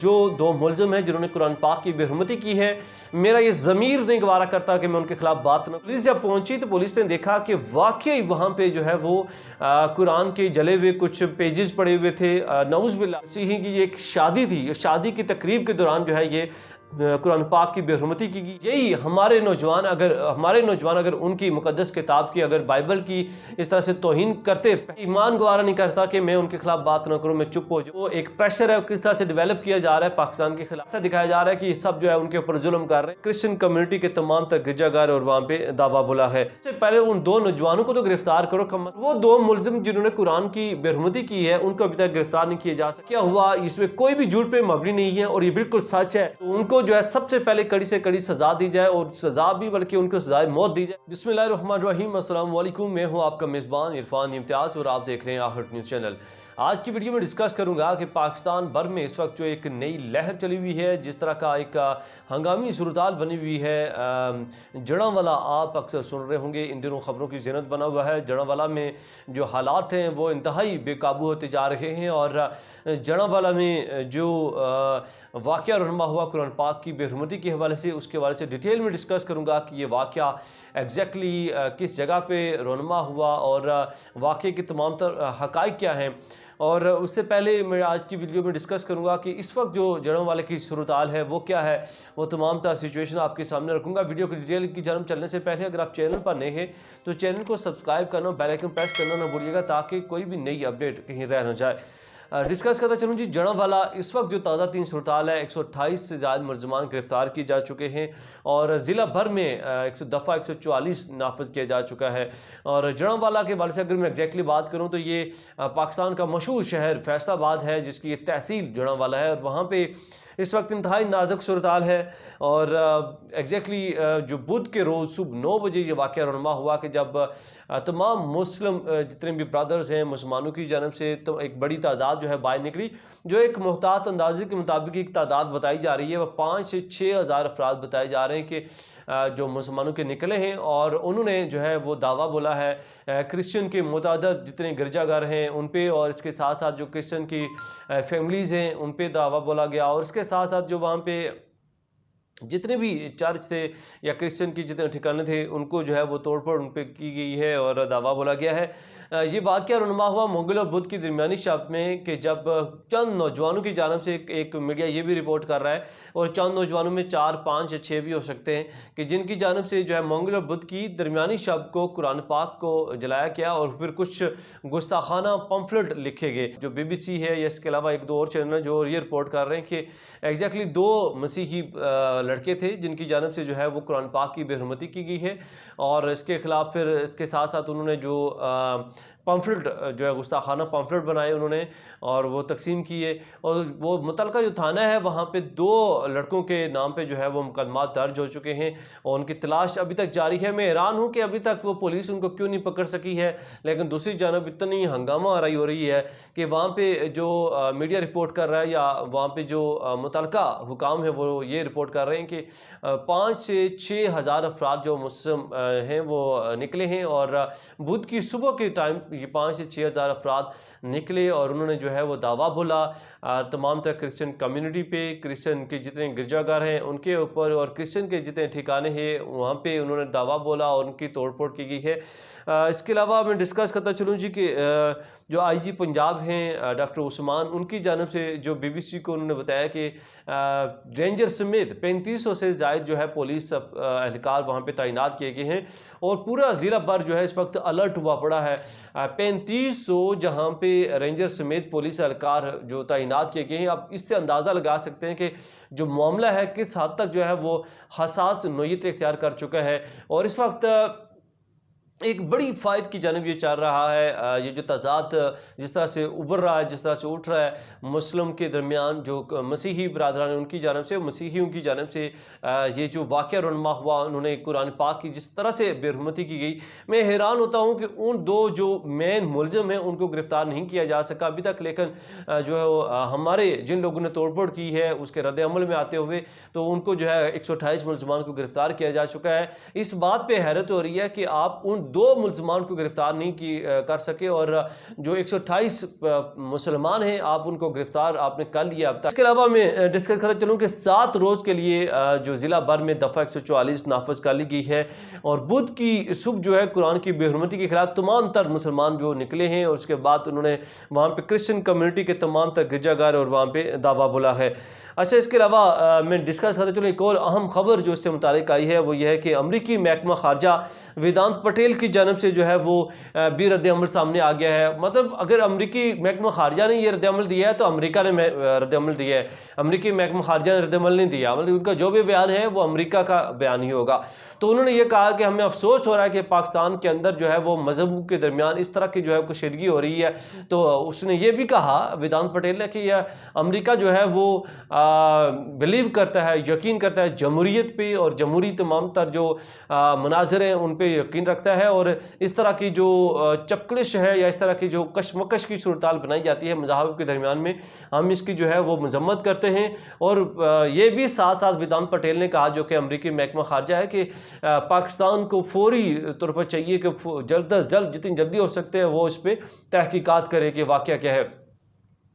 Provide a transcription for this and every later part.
جو دو ملزم ہیں جنہوں نے قرآن پاک کی بے حرمتی کی ہے، میرا یہ ضمیر نہیں گوارا کرتا کہ میں ان کے خلاف بات نہ. پولیس جب پہنچی تو پولیس نے دیکھا کہ واقعی وہاں پہ جو ہے وہ قرآن کے جلے ہوئے کچھ پیجز پڑے ہوئے تھے. نعوذ باللہ. مسیحی کی ایک شادی تھی، شادی کی تقریب کے دوران جو ہے یہ قرآن پاک کی بے حرمتی کی گئی. یہی ہمارے نوجوان اگر ان کی مقدس کتاب کی، اگر بائبل کی اس طرح سے توہین کرتے، ایمان گوارا نہیں کرتا کہ میں ان کے خلاف بات نہ کروں، میں چپ ہو جاؤں. وہ ایک پریشر ہے کس طرح سے ڈیولپ کیا جا رہا ہے پاکستان کے خلاف. ایسا دکھایا جا رہا ہے کہ یہ سب جو ہے ان کے اوپر ظلم کر رہے ہیں. کرسچن کمیونٹی کے تمام تر گرجا گھر اور وہاں پہ دعویٰ بولا ہے. اس سے پہلے ان دو نوجوانوں کو تو گرفتار کرو. وہ دو ملزم جنہوں نے قرآن کی بے حرمتی کی ہے ان کو ابھی تک گرفتار نہیں کیا جا سکا. کیا ہوا؟ اس میں کوئی بھی جھوٹ پہ مبنی نہیں ہے اور یہ بالکل سچ ہے. تو ان کو جو ہے سب سے پہلے کڑی سے کڑی سزا دی جائے، اور سزا بھی بلکہ ان کو سزائے موت دی جائے. بسم اللہ الرحمن الرحیم. السلام علیکم. میں ہوں آپ کا میزبان عرفان امتیاز اور آپ دیکھ رہے ہیں آہٹ نیوز چینل. آج کی ویڈیو میں ڈسکس کروں گا کہ پاکستان بھر میں اس وقت جو ایک نئی لہر چلی ہوئی ہے، جس طرح کا ایک ہنگامی صورتحال بنی ہوئی ہے. جڑاں آپ اکثر سن رہے ہوں گے، ان دنوں خبروں کی زینت بنا ہوا ہے. جڑاں میں جو حالات ہیں وہ انتہائی بے قابو ہوتے جا رہے ہیں، اور جڑاں میں جو واقعہ رونما ہوا قرآن پاک کی بے حرمتی کے حوالے سے، اس کے حوالے سے ڈیٹیل میں ڈسکس کروں گا کہ یہ واقعہ ایگزیکٹلی کس جگہ پہ رونما ہوا اور واقعے کے تمام تر حقائق کیا ہیں. اور اس سے پہلے میں آج کی ویڈیو میں ڈسکس کروں گا کہ اس وقت جو جڑوں والے کی صورتحال ہے وہ کیا ہے، وہ تمام تر سچویشن آپ کے سامنے رکھوں گا. ویڈیو کی ڈیٹیل کی جانب چلنے سے پہلے اگر آپ چینل پر نئے ہیں تو چینل کو سبسکرائب کرنا، بیل آئیکن پریس کرنا نہ بھولیے گا تاکہ کوئی بھی نئی اپڈیٹ کہیں رہ نہ جائے. ڈسکس کرتا چلوں جی. جڑاں والا اس وقت جو تازہ ترین صورتحال ہے، 128 سے زائد ملزمان گرفتار کیے جا چکے ہیں اور ضلع بھر میں دفعہ 144 نافذ کیا جا چکا ہے. اور جڑاں والا کے بارے سے اگر میں ایگزیکٹلی بات کروں تو یہ پاکستان کا مشہور شہر فیصل آباد ہے، جس کی یہ تحصیل جڑاں والا ہے، اور وہاں پہ اس وقت انتہائی نازک صورتحال ہے. اور ایگزیکٹلی جو بدھ کے روز صبح 9 بجے یہ واقعہ رونما ہوا کہ جب تمام مسلم جتنے بھی برادرز ہیں مسلمانوں کی جانب سے تو ایک بڑی تعداد جو ہے باہر نکلی، جو ایک محتاط اندازے کے مطابق ایک تعداد بتائی جا رہی ہے، وہ 5 سے 6 ہزار افراد بتائے جا رہے ہیں کہ جو مسلمانوں کے نکلے ہیں. اور انہوں نے جو ہے وہ دعویٰ بولا ہے کرسچن کے متعدد جتنے گرجا گھر ہیں ان پہ، اور اس کے ساتھ ساتھ جو کرسچن کی فیملیز ہیں ان پہ دعویٰ بولا گیا، اور اس کے ساتھ ساتھ جو وہاں پہ جتنے بھی چرچ تھے یا کرسچن کی جتنے ٹھکانے تھے ان کو جو ہے وہ توڑ پھوڑ ان پہ کی گئی ہے اور دعویٰ بولا گیا ہے. یہ واقعہ رونما ہوا منگل اور بدھ کی درمیانی شب میں کہ جب چند نوجوانوں کی جانب سے ایک میڈیا یہ بھی رپورٹ کر رہا ہے، اور چند نوجوانوں میں 4 5 یا 6 بھی ہو سکتے ہیں کہ جن کی جانب سے جو ہے منگل اور بدھ کی درمیانی شب کو قرآن پاک کو جلایا گیا، اور پھر کچھ گستاخانہ پمفلٹ لکھے گئے. جو بی بی سی ہے یا اس کے علاوہ ایک دو اور چینل ہیں جو یہ رپورٹ کر رہے ہیں کہ ایگزیکٹلی 2 مسیحی لڑکے تھے جن کی جانب سے جو ہے وہ قرآن پاک کی بے حرمتی کی گئی ہے، اور اس کے خلاف پھر اس کے ساتھ ساتھ انہوں نے جو پمفلٹ جو ہے گستاخانہ پمفلٹ بنائے انہوں نے اور وہ تقسیم کیے. اور وہ متعلقہ جو تھانہ ہے وہاں پہ 2 لڑکوں کے نام پہ جو ہے وہ مقدمات درج ہو چکے ہیں اور ان کی تلاش ابھی تک جاری ہے. میں حیران ہوں کہ ابھی تک وہ پولیس ان کو کیوں نہیں پکڑ سکی ہے. لیکن دوسری جانب اتنی ہنگامہ آرائی ہو رہی ہے کہ وہاں پہ جو میڈیا رپورٹ کر رہا ہے یا وہاں پہ جو متعلقہ حکام ہے وہ یہ رپورٹ کر رہے ہیں کہ 5 سے 6 ہزار افراد جو مسلم ہیں وہ نکلے ہیں، اور بدھ کی صبح کے ٹائم یہ 5 سے 6 ہزار افراد نکلے، اور انہوں نے جو ہے وہ دعویٰ بولا تمام تر کرسچن کمیونٹی پہ، کرسچن کے جتنے گرجا گھر ہیں ان کے اوپر، اور کرسچن کے جتنے ٹھکانے ہیں وہاں پہ انہوں نے دعویٰ بولا اور ان کی توڑ پھوڑ کی گئی ہے. اس کے علاوہ میں ڈسکس کرتا چلوں جی کہ جو آئی جی پنجاب ہیں ڈاکٹر عثمان، ان کی جانب سے جو بی بی سی کو انہوں نے بتایا کہ رینجر سمیت 3500 سے زائد جو ہے پولیس اہلکار وہاں پہ تعینات کیے گئے ہیں، اور پورا ضلع بھر جو ہے اس وقت الرٹ ہوا پڑا ہے. 3500 جہاں پہ رینجر سمیت پولیس اہلکار جو تعینات کیے گئے ہیں. اب اس سے اندازہ لگا سکتے ہیں کہ جو معاملہ ہے کس حد تک جو ہے وہ حساس نوعیت اختیار کر چکا ہے، اور اس وقت ایک بڑی فائٹ کی جانب یہ چل رہا ہے. یہ جو تضاد جس طرح سے ابھر رہا ہے، جس طرح سے اٹھ رہا ہے مسلم کے درمیان، جو مسیحی برادران ان کی جانب سے، مسیحیوں کی جانب سے یہ جو واقعہ رونما ہوا، انہوں نے قرآن پاک کی جس طرح سے بے حرمتی کی گئی. میں حیران ہوتا ہوں کہ ان 2 جو مین ملزم ہیں ان کو گرفتار نہیں کیا جا سکا ابھی تک. لیکن جو ہے ہمارے جن لوگوں نے توڑ پھوڑ کی ہے اس کے رد عمل میں آتے ہوئے تو ان کو جو ہے 128 ملزمان کو گرفتار کیا جا چکا ہے. اس بات پہ حیرت ہو رہی ہے کہ آپ ان دو ملزمان کو گرفتار نہیں کر سکے، اور جو 128 مسلمان ہیں آپ ان کو گرفتار آپ نے کر لیا اب تک۔ اس کے علاوہ میں ڈسکس کرنا چلوں کہ 7 روز کے لیے جو ضلع بھر میں دفعہ 144 نافذ کر لی گئی ہے، اور بدھ کی صبح جو ہے قرآن کی بے حرمتی کے خلاف تمام تر مسلمان جو نکلے ہیں، اور اس کے بعد انہوں نے وہاں پہ کرسچن کمیونٹی کے تمام تر گرجا گھر اور وہاں پہ دعویٰ بولا ہے۔ اچھا، اس کے علاوہ میں ڈسکس کرتے چلوں ایک اور اہم خبر جو اس سے متعلق آئی ہے، وہ یہ ہے کہ امریکی محکمہ خارجہ ویدانت پٹیل کی جانب سے جو ہے وہ بھی رد عمل سامنے آ گیا ہے۔ مطلب اگر امریکی محکمہ خارجہ نے یہ رد عمل دیا ہے تو امریکہ نے رد عمل دیا ہے، امریکی محکمہ خارجہ نے رد عمل نہیں دیا، مطلب ان کا جو بھی بیان ہے وہ امریکہ کا بیان ہی ہوگا۔ تو انہوں نے یہ کہا کہ ہمیں افسوس ہو رہا ہے کہ پاکستان کے اندر جو ہے وہ مذہبوں کے درمیان اس طرح کی جو ہے کشیدگی ہو رہی ہے۔ تو اس نے یہ بھی کہا ویدانت پٹیل نے کہ یہ امریکہ جو ہے وہ بلیو کرتا ہے، یقین کرتا ہے جمہوریت پہ، اور جمہوری تمام تر جو مناظر ہیں ان پہ یقین رکھتا ہے، اور اس طرح کی جو چپکلش ہے یا اس طرح کی جو کشمکش کی صورتحال بنائی جاتی ہے مذاہب کے درمیان میں، ہم اس کی جو ہے وہ مذمت کرتے ہیں۔ اور یہ بھی ساتھ ساتھ ویدانت پٹیل نے کہا، جو کہ امریکی محکمہ خارجہ ہے، کہ پاکستان کو فوری طور پر چاہیے کہ جلد از جلد جتنی جلدی ہو سکتے ہیں وہ اس پہ تحقیقات کرے کہ واقعہ کیا ہے۔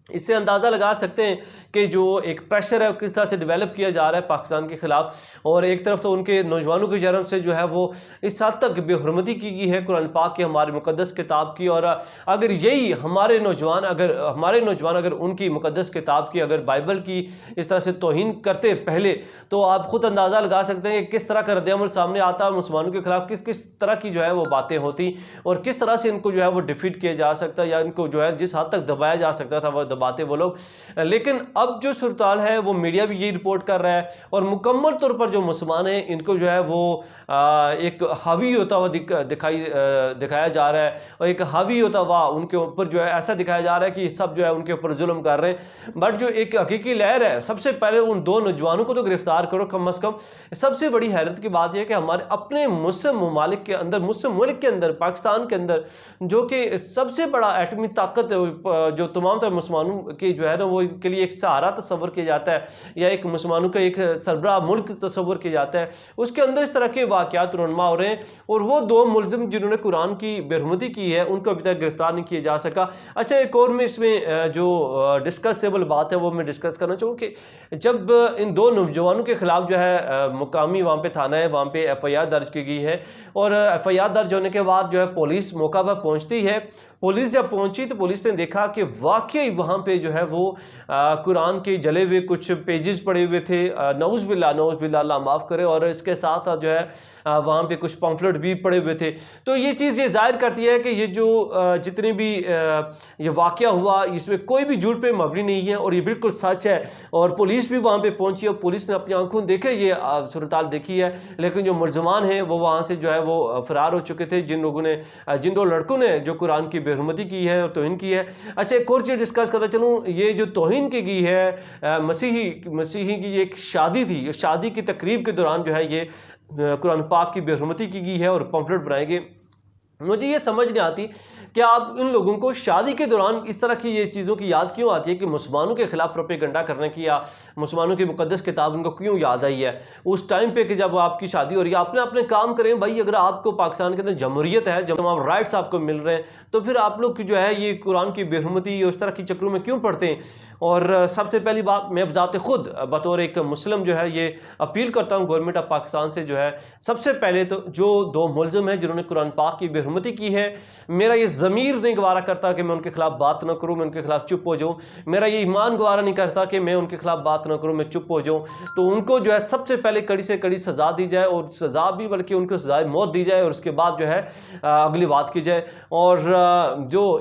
اس سے اندازہ لگا سکتے ہیں کہ جو ایک پریشر ہے کس طرح سے ڈیولپ کیا جا رہا ہے پاکستان کے خلاف، اور ایک طرف تو ان کے نوجوانوں کی جانب سے جو ہے وہ اس حد تک بے حرمتی کی گئی ہے قرآن پاک کی، ہماری مقدس کتاب کی، اور اگر یہی ہمارے نوجوان اگر ان کی مقدس کتاب کی، اگر بائبل کی اس طرح سے توہین کرتے پہلے، تو آپ خود اندازہ لگا سکتے ہیں کہ کس طرح کا رد عمل سامنے آتا ہے، مسلمانوں کے خلاف کس طرح کی جو ہے وہ باتیں ہوتی، اور کس طرح سے ان کو جو ہے وہ ڈیفیٹ کیا جا سکتا ہے، یا ان کو جو ہے جس حد تک دبایا جا سکتا تھا وہ دباتے وہ لوگ۔ لیکن اب جو صورتحال ہے وہ میڈیا بھی یہی رپورٹ کر رہا ہے، اور مکمل طور پر جو مسلمان ہیں ان کو جو ہے وہ ایک حاوی ہوتا ہوا دکھایا جا رہا ہے، اور ایک حاوی ہوتا ہوا ان کے اوپر جو ہے ایسا دکھایا جا رہا ہے کہ سب جو ہے ان کے اوپر ظلم کر رہے ہیں۔ بٹ جو ایک حقیقی لہر ہے، سب سے پہلے ان 2 نوجوانوں کو تو گرفتار کرو کم از کم۔ سب سے بڑی حیرت کی بات یہ ہے کہ ہمارے اپنے مسلم ممالک کے اندر، مسلم ملک کے اندر، پاکستان کے اندر، جو کہ سب سے بڑا ایٹمی طاقت جو تمام تر مسلمانوں کی جو ہے نا وہ کے لیے ایک سہارا تصور کیا جاتا ہے، یا ایک مسلمانوں کا ایک سربراہ ملک تصور کیا جاتا ہے، اس کے اندر اس طرح کے واقعات رونما ہو رہے ہیں، اور وہ 2 ملزم جنہوں نے قرآن کی بے حرمتی کی ہے ان کو ابھی تک گرفتار نہیں کیا جا سکا۔ اچھا، ایک اور میں اس میں جو ڈسکسیبل بات ہے وہ میں ڈسکس کرنا چاہوں کہ جب ان 2 نوجوانوں کے خلاف جو ہے مقامی وہاں پہ تھانہ ہے، وہاں پہ ایف آئی آر درج کی گئی ہے، اور ایف آئی آر درج ہونے کے بعد جو ہے پولیس موقع پر پہنچتی ہے۔ پولیس جب پہنچی تو پولیس نے دیکھا کہ واقعی وہاں پہ جو ہے وہ قرآن کے جلے ہوئے کچھ پیجز پڑے ہوئے تھے، نعوذ باللہ اللہ معاف کرے، اور اس کے ساتھ جو ہے وہاں پہ کچھ پمفلٹ بھی پڑے ہوئے تھے۔ تو یہ چیز یہ ظاہر کرتی ہے کہ یہ جو جتنی بھی یہ واقعہ ہوا اس میں کوئی بھی جھوٹ پہ مبنی نہیں ہے، اور یہ بالکل سچ ہے، اور پولیس بھی وہاں پہ پہنچی، اور پولیس نے اپنی آنکھوں دیکھے یہ صورتحال دیکھی ہے، لیکن جو ملزمان ہیں وہ وہاں سے جو ہے وہ فرار ہو چکے تھے، جن 2 لڑکوں نے جو قرآن کی بے حرمتی کی ہے اور توہین کی ہے۔ اچھا، ایک اور چیز ڈسکس کرتا چلوں، یہ جو توہین کی گئی ہے مسیحی کی ایک شادی تھی، شادی کی تقریب کے دوران جو ہے یہ قرآن پاک کی بے حرمتی کی گئی ہے اور پمفلٹ بنائے گئے۔ مجھے یہ سمجھ نہیں آتی کہ آپ ان لوگوں کو شادی کے دوران اس طرح کی یہ چیزوں کی یاد کیوں آتی ہے کہ مسلمانوں کے خلاف پروپیگنڈا کرنے کی، یا مسلمانوں کی مقدس کتاب ان کو کیوں یاد آئی ہے اس ٹائم پہ کہ جب آپ کی شادی ہو رہی ہے؟ آپ نے اپنے کام کریں بھائی، اگر آپ کو پاکستان کے اندر جمہوریت ہے، جب تمام رائٹس آپ کو مل رہے ہیں، تو پھر آپ لوگ کی جو ہے یہ قرآن کی بے حرمتی اس طرح کی چکروں میں کیوں پڑتے ہیں؟ اور سب سے پہلی بات، میں بذات خود بطور ایک مسلم جو ہے یہ اپیل کرتا ہوں گورنمنٹ آف پاکستان سے، جو ہے سب سے پہلے تو جو 2 ملزم ہیں جنہوں نے قرآن پاک کی بے حرمتی کی ہے، میرا یہ ضمیر نہیں گوارا کرتا کہ میں ان کے خلاف بات نہ کروں، میں ان کے خلاف چپ ہو جاؤں، میرا یہ ایمان گوارا نہیں کرتا کہ میں ان کے خلاف بات نہ کروں، میں چپ ہو جاؤں۔ تو ان کو جو ہے سب سے پہلے کڑی سے کڑی سزا دی جائے، اور سزا بھی بلکہ ان کو سزائے موت دی جائے، اور اس کے بعد جو ہے اگلی بات کی جائے۔ اور جو